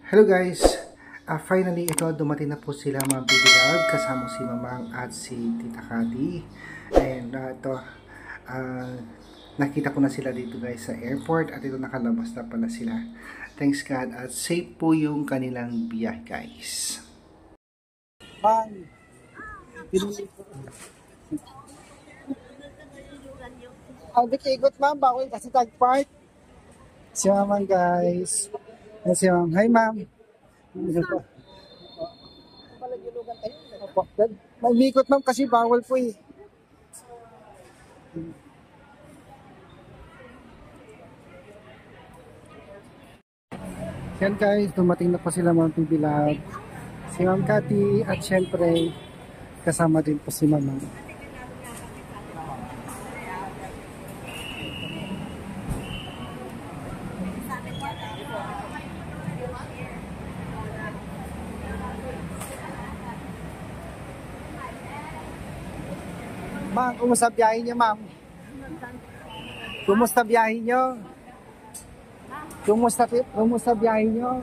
Hello guys! Finally, ito dumating na po sila mga baby love kasama si Mamang at si Tita Kati. And ito, nakita ko na sila dito guys sa airport at ito nakalabas na pala sila. Thanks God at safe po yung kanilang biyahe guys. Bang! Hindi ikot ma'am, bawal kasi tag park. Si Mamang guys. Si Ma'am. Hi ma'am. Mag-ikot ma'am kasi bawal po eh. Yan guys, dumating na po sila mga pibilag. Si Ma'am Kati at syempre kasama din po si Mamang. Ma'am, kumusta biyahe niyo, ma'am? Kumusta biyahe niyo? Kumusta biyahe niyo?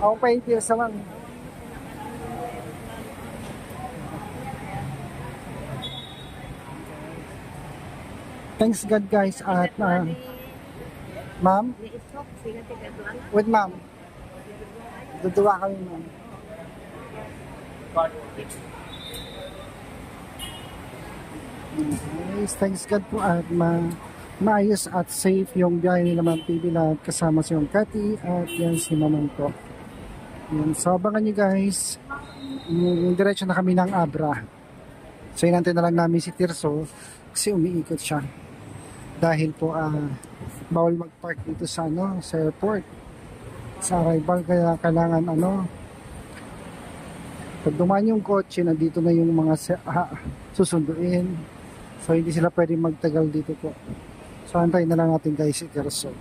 Ako pa yung tiyos, ma'am. Thanks God guys at ma'am? With ma'am. Duduwa kami, ma'am. Nice, thanks God po at maayos at safe yung biyahe nila Ma'am PB lahat kasama si Ma'am Kati at yan si Mamang po. Yan, so abangan nyo guys, diretso na kami ng Abra. So inantay na lang namin si Tirso kasi umiikot siya dahil po bawal mag-park dito sa airport sa arrival, kaya kailangan pag dumaan yung kotse, nandito na yung mga susunduin. So, hindi sila pwede magtagal dito po. So, antayin na lang natin guys si Tirso.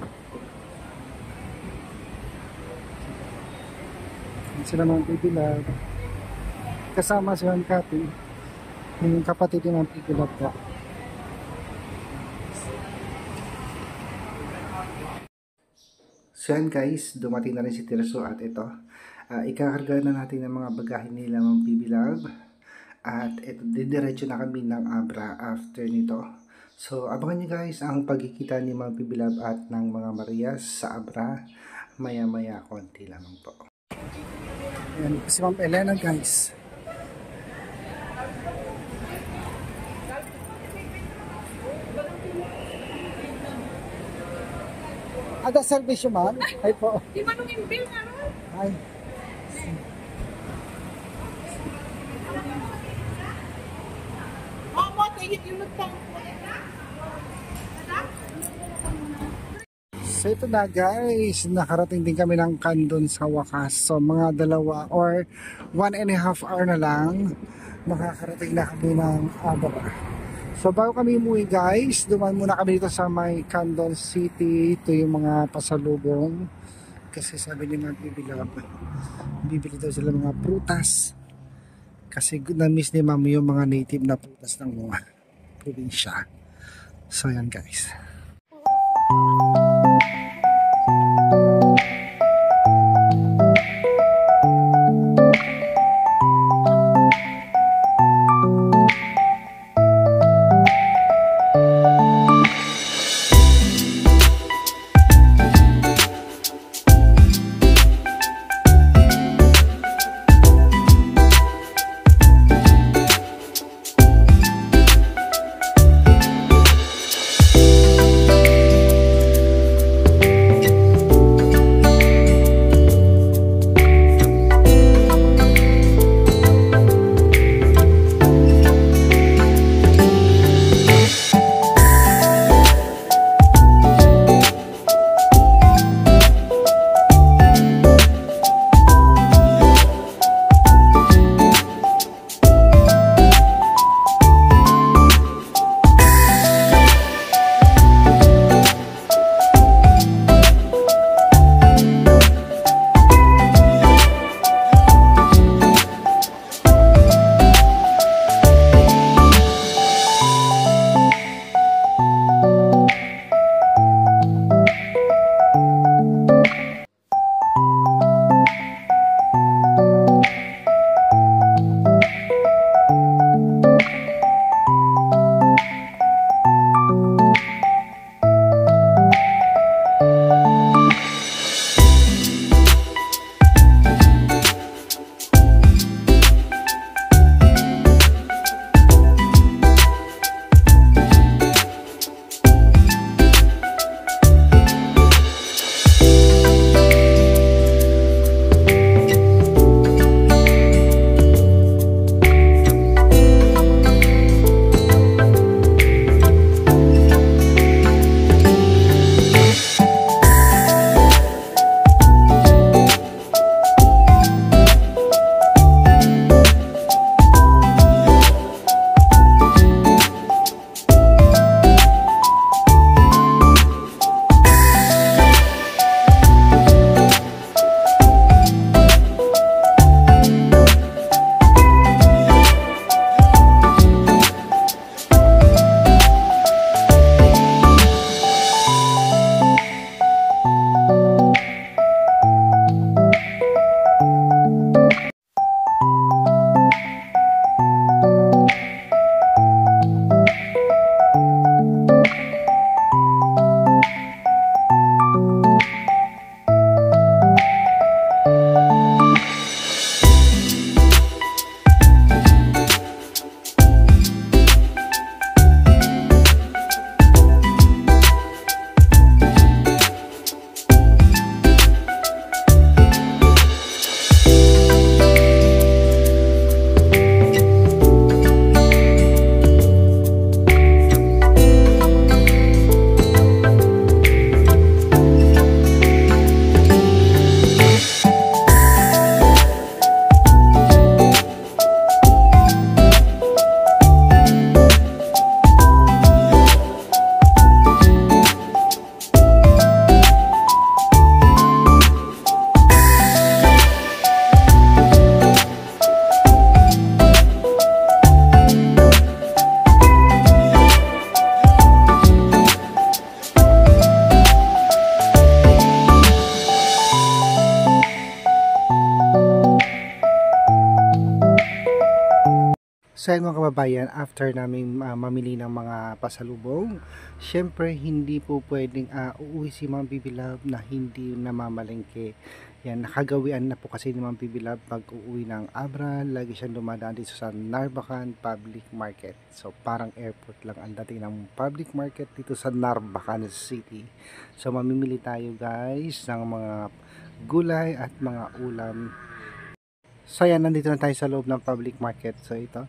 Sila mga pipilag. Kasama si Ma'am Kati. Yung kapatid ng pipilag po. So yan guys, dumating na rin si Tirso at ito. Ikakarga na natin ang mga bagahe nila mga baby love. At ito, didiretso na kami ng Abra after nito. So abangan nyo guys ang pagkikita ni mga baby love at ng mga Marias sa Abra. Maya maya konti lamang po. Ayan, si Ma'am Elena guys. Ada servisyo ma'am? Ay po. Di ba nung imbil nga no? Ay. Opo, tingin yung nagtang. So ito na guys, nakarating din kami ng Candon sa wakas. So mga 2 or 1.5 hour na lang, makakarating na kami ng Abra. So bago kami umuwi guys, dumaan muna kami dito sa may Candon City. Ito yung mga pasalubong. Kasi sabi ni Ma'am Bibilab, bibili daw sila mga prutas. Kasi na-miss ni Ma'am yung mga native na prutas ng mga probinsya. So yan guys. So yan mga kababayan, after namin mamili ng mga pasalubong, syempre hindi po pwedeng uuwi si Ma'am Bibilab na hindi namamalengke. Yan, nakagawian na po kasi ni Ma'am Bibilab pag uuwi ng Abra, lagi siyang dumadaan dito sa Narvacan Public Market. So parang airport lang ang dating ng public market dito sa Narvacan City. So mamimili tayo guys ng mga gulay at mga ulam. So yan, nandito na tayo sa loob ng public market. So ito,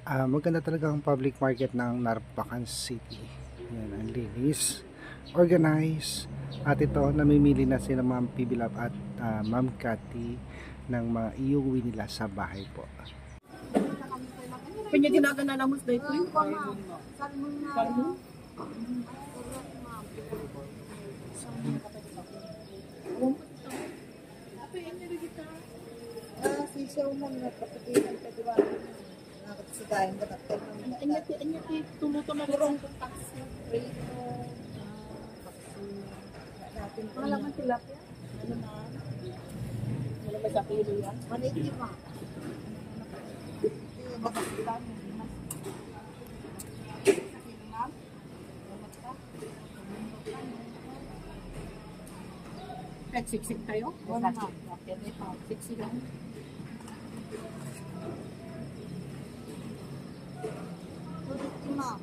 maganda talaga ang public market ng Narvacan City. Yan, ang linis, organized. At ito, namimili na sila Ma'am Bibilab at Ma'am Cathy ng mga iuwi nila sa bahay po. Kanya ginagana naman sa ito yung salmon. Apa yang ada kita? Sisaw mo na kapatihan ka diba? Nakakasigayan ka takot. Anya tumuto na rin sa taxi. Malaman tilapia? Ano na? Wala ba sa kilo yan? 180 ma. Bakasilan. Siksik tayo? Wala na. Siksik lang. Ma.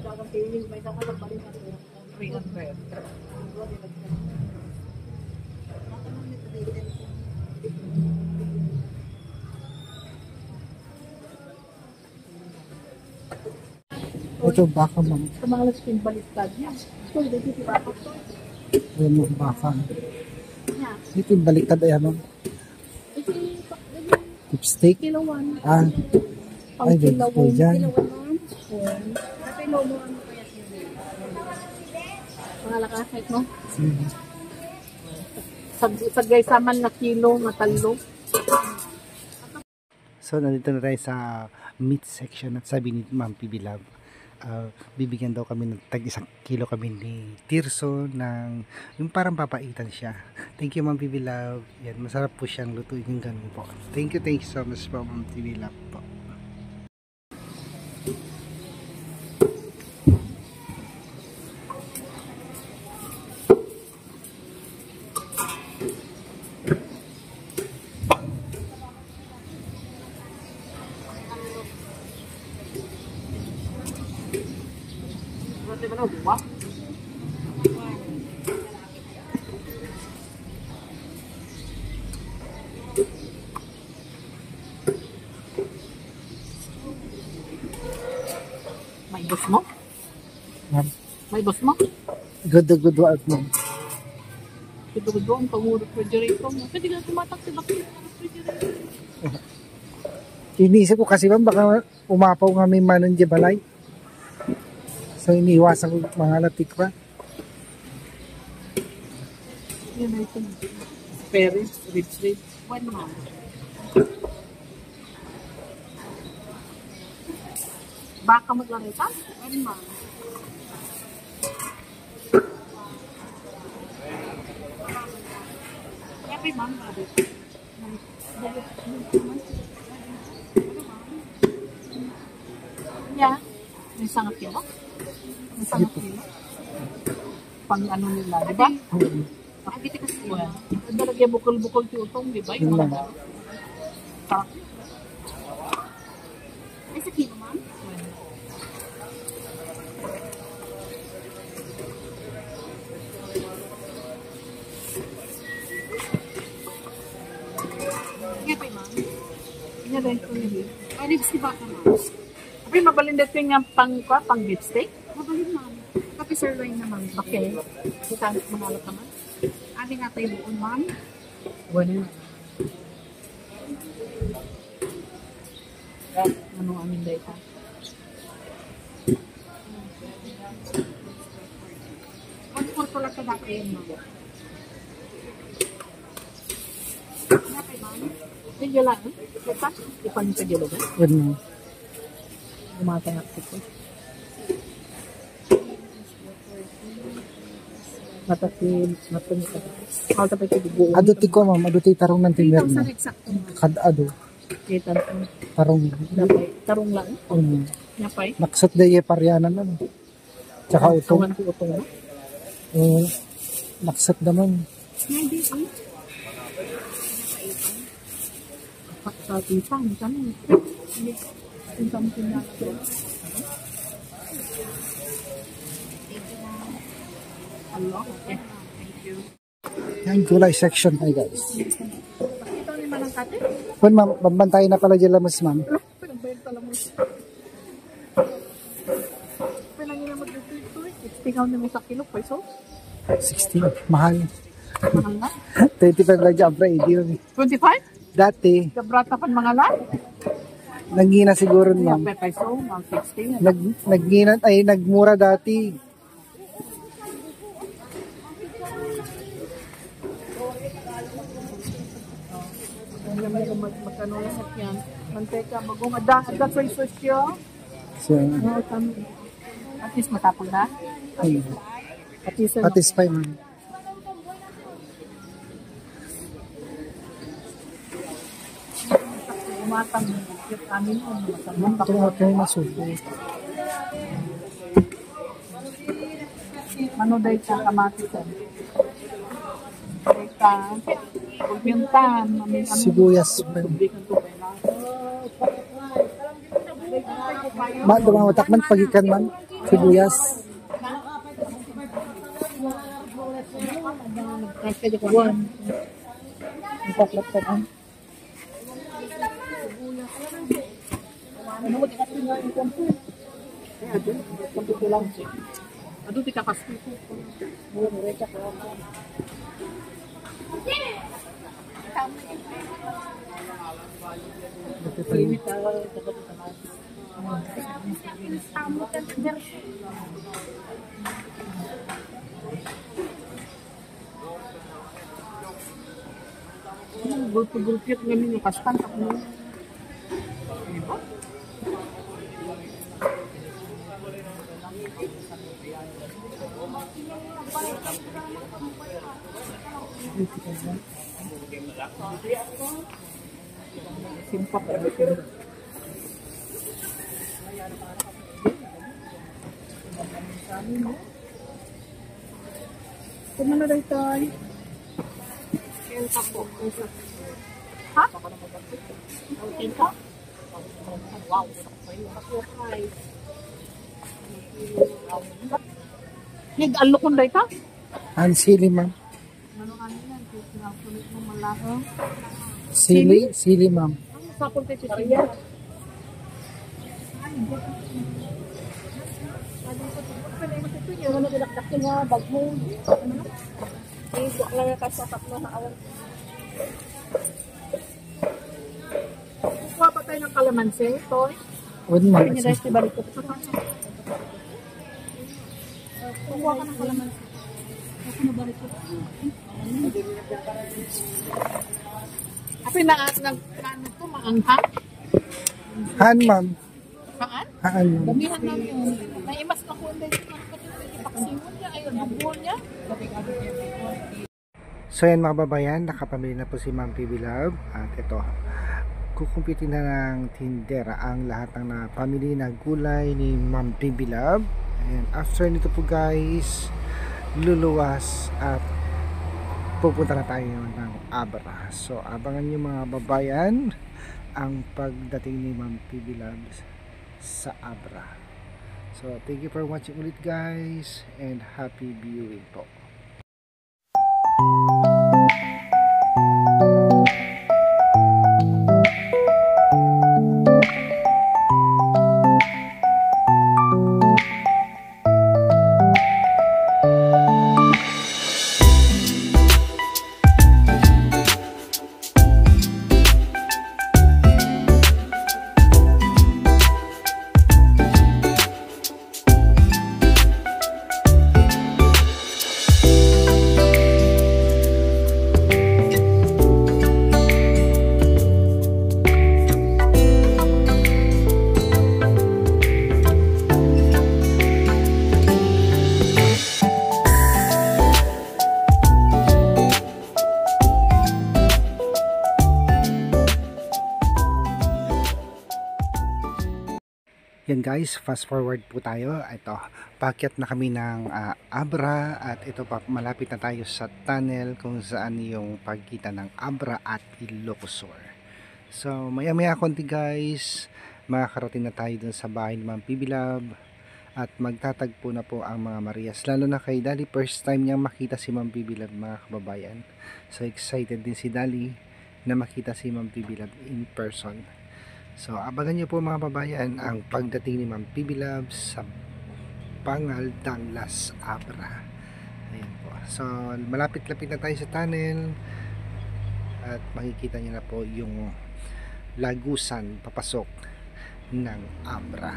Dagang piling, may dagang nagpaling na ito. 300. Ito baka ma'am. Sa mga lasing baliktad niya. Ito, dito ba ako ito? Ayan yung baka. Niya. Ito yung baliktad ayan ma'am. Ito, Lipstick. kilowan. Ah, ay, Kilowan. dyan. Kilowan. At ilomo ano kaya sila? Mga lakasay mo? Sagay saman na kilo, matalo. So nandito na tayo sa meat section at sabi ni Ma'am Bibilab, bibigyan daw kami ng tag 1 kilo kami ni Tirso ng yung parang papaitan siya. Thank you Ma'am Bibilab. Yan, masarap po siyang lutuin yung ganun po. Thank you so much po Ma'am Bibilab po. May boss mo? ma'am. May boss mo? Good work ma'am. Ito ko doon, pangurot refrigerator mo. Pwede ka tumatak sa bakit ng refrigerator. Inisip ko kasi ma'am baka umapaw nga may manon di balay. So iniiwasan ko mga latik pa. Yan na ito. Paris, rich. Bueno, ma'am. Baka maglarita? Bueno, ma'am. Happy ma'am, bakit? Yeah. May sangat kilo? May sangat kilo? Pang ano nila, di ba? Ang biti kasi yun. Dalagyan bukol-bukol tiutong, di ba? Yung Yun lang. mga sarap. Ay, sa kilo, ma'am? Nga pa, ma'am? Nga rin ito nila. Ay, lipstick ba ka, ma'am? Ay, mabalindat ko yung pang lipstick? Mabalin, ma'am. Kapi sirloin naman. Okay. Kita mangalap naman. Ating nga tayo buon, ma'am. Bueno. Anong amin dahil ka? Ang porto lang ka dati yun, ma'am. Nga tayo, ma'am. Sige lang. Ito, ipan sa gilo ba? Yun ma'am. Gumatay ako ko. Matasin, matasin. Malta pa ito buo. Aduti ko ma'am, aduti tarong ng timer Ito na. sa eksakto, ma'am. Kadado. Kita ko. Tarong. Dapay. Tarong lang. Napay. Naksat de ye paryanan naman. Tsaka utong. Awan ko utong. Naksat naman. Hindi ko. Sa pisang kami. Kung kami pinagawa. Allah, okay. Thank you. Yan, gulay section tayo guys. Ito ni Manang Kate? Kung mabantayin na pala dyan lamas ma'am. Pinagbayad pala mo. Pinagin na mag-dito ito eh. 60 na mo sa kilo, peso. 60. Mahal. Mahal na. 25 lang dyan, pre. Hindi yun. 25? Dati, Kabrata pa mga lang? nagngina siguro Kaya ma'am. peso, mga 60. Nagngina, ay nagmura dati. Magkano lang at yan. Manteka, bagong ada sa isosyo. So, At least matapon na. ay, At least satisfy ma'am. umatang yung amin o masamang Ito nga kayo na supo. ano dahil sa kamatisan. Dahil ka, pagpintan, Sibuyas. Dumawatak man pagikan man. Sibuyas. Ang paklat ka na. Ano mo, di ka tingnan yung kumpo. Kaya doon, kumpo ko lang siya. Ado, di ka kasko ko. Oo, merecha ko. Limit ka, dapat ito na. Gulpit ngayon yung kastan. Diba? Simpak na ito. Kumano na ito? Kenta po. Ha? Kenta? Wow. Nag-alokon na ito? Sili ma'am. Ano kanina? Sulit mo malaki. Sili ma'am. Sapon kayo sa siya. Ano dilakdak nga bag mo? Eh, buwak lang yung kasakap mo na awan. Kuha pa tayo ng kalamansi, Toy. Wala ma'am. Pinirest ni balik ko. Kuha ka ng kalamansi. Ako na balik ko. Apo yung nag-ano to, maanghang? Haan ma'am. Haan? Haan ma'am. Damihan lang yun. Naimas na ko hindi ipaksimun niya. Ayun, nabuo niya. So yan mga babayan, nakapamili na po si Ma'am PB Love. At ito, kukumpitin na ng tindera ang lahat ng napamili na gulay ni Ma'am PB Love. And after nito po guys, luluwas at pupunta na tayo ng Abra. So abangan nyo mga babayan ang pagdating ni Ma'am PB Love sa Abra. So thank you for watching ulit guys and happy viewing po. Yan guys, fast forward po tayo. Ito, paakyat na kami ng Abra at ito pa, malapit na tayo sa tunnel kung saan yung pagkita ng Abra at Ilocosur. So maya maya konti guys, makakarating na tayo dun sa bahay ni Ma'am PB Love at magtatagpo na po ang mga Marias. Lalo na kay Dali, first time niyang makita si Ma'am PB Love mga kababayan. So excited din si Dali na makita si Ma'am PB Love in person. So abangan niyo po mga kababayan ang pagdating ni Ma'am PB Love sa Pangal Danglas Abra. Ayan po. So malapit-lapit na tayo sa tunnel at makikita niyo na po yung lagusan papasok ng Abra.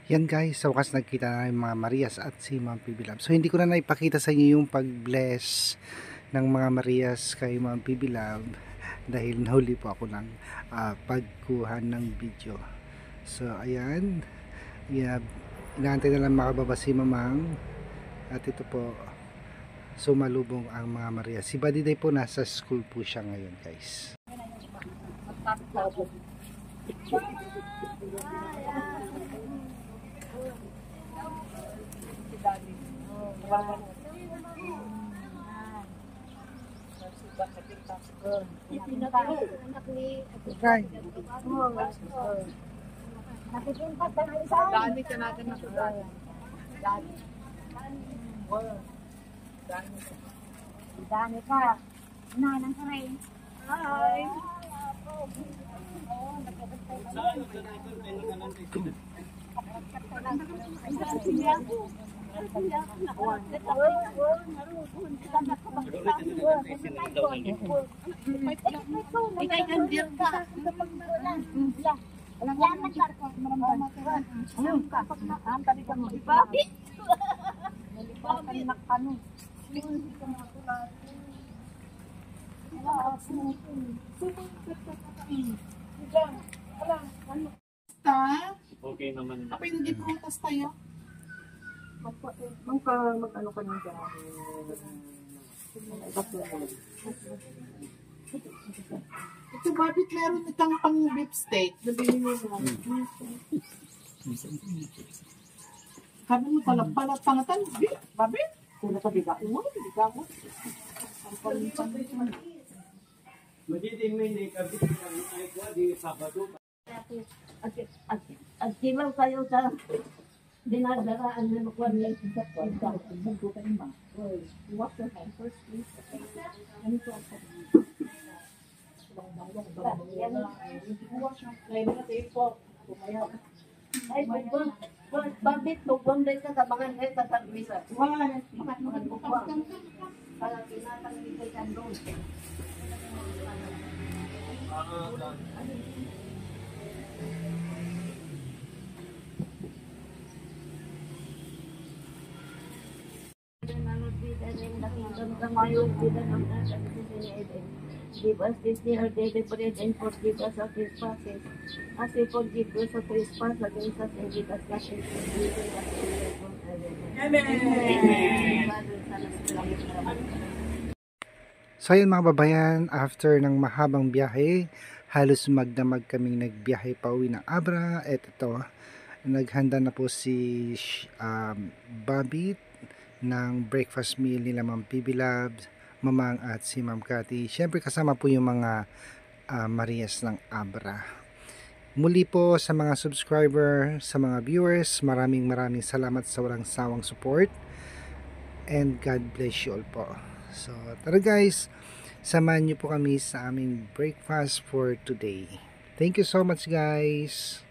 Yan guys, sa wakas nagkita na yung mga Marias at si Ma'am PB Love. So hindi ko na naipakita sa inyo yung pag-bless ng mga Marias kay Ma'am PB Love dahil nahuli po ako ng pagkuha ng video. So ayan, inaantay na lang makababa si Mamang at ito po sumalubong ang mga Marias. Si Badiday po nasa school po siya ngayon guys. Dami ka natin na dami. Dami ka. Nanang ka rin. Hi! Ikay gandir ka. Lamat ka. Bakit? Okay naman. Kapag hindi prutas tayo. Mag-ano ka nang dyan. Ito, bakit meron itang pang beef steak? Nabili mo na. Sabi mo pala, pangatan, beef, babi? Kung nakabiga, biga ko. Magiging may nakabit ng aikwa di Sabado. At silaw kayo sa dinadaraan na makuha nila sa pagkakas. Bugo ka naman. Wash your hands first, please. Ano ito ako? Ay, babit mo, bonday ka sa mga neta sa visa. Wala, para pinatang dito ka doon. Give us this day our daily bread and forgive us our trespasses, as we forgive those who trespass against us, and lead us not into temptation. Amen. So ayun mga babayan, after ng mahabang biyahe, halos magdamag kaming nagbiyahe pa uwi ng Abra. At ito, naghanda na po si Bobby ng breakfast meal nila Ma'am PB Love, Mamang at si Ma'am Cathy. Siyempre kasama po yung mga Marias ng Abra. Muli po sa mga subscriber, sa mga viewers, maraming salamat sa walang sawang support. And God bless you all po. So tara guys, samahan niyo po kami sa aming breakfast for today. Thank you so much guys.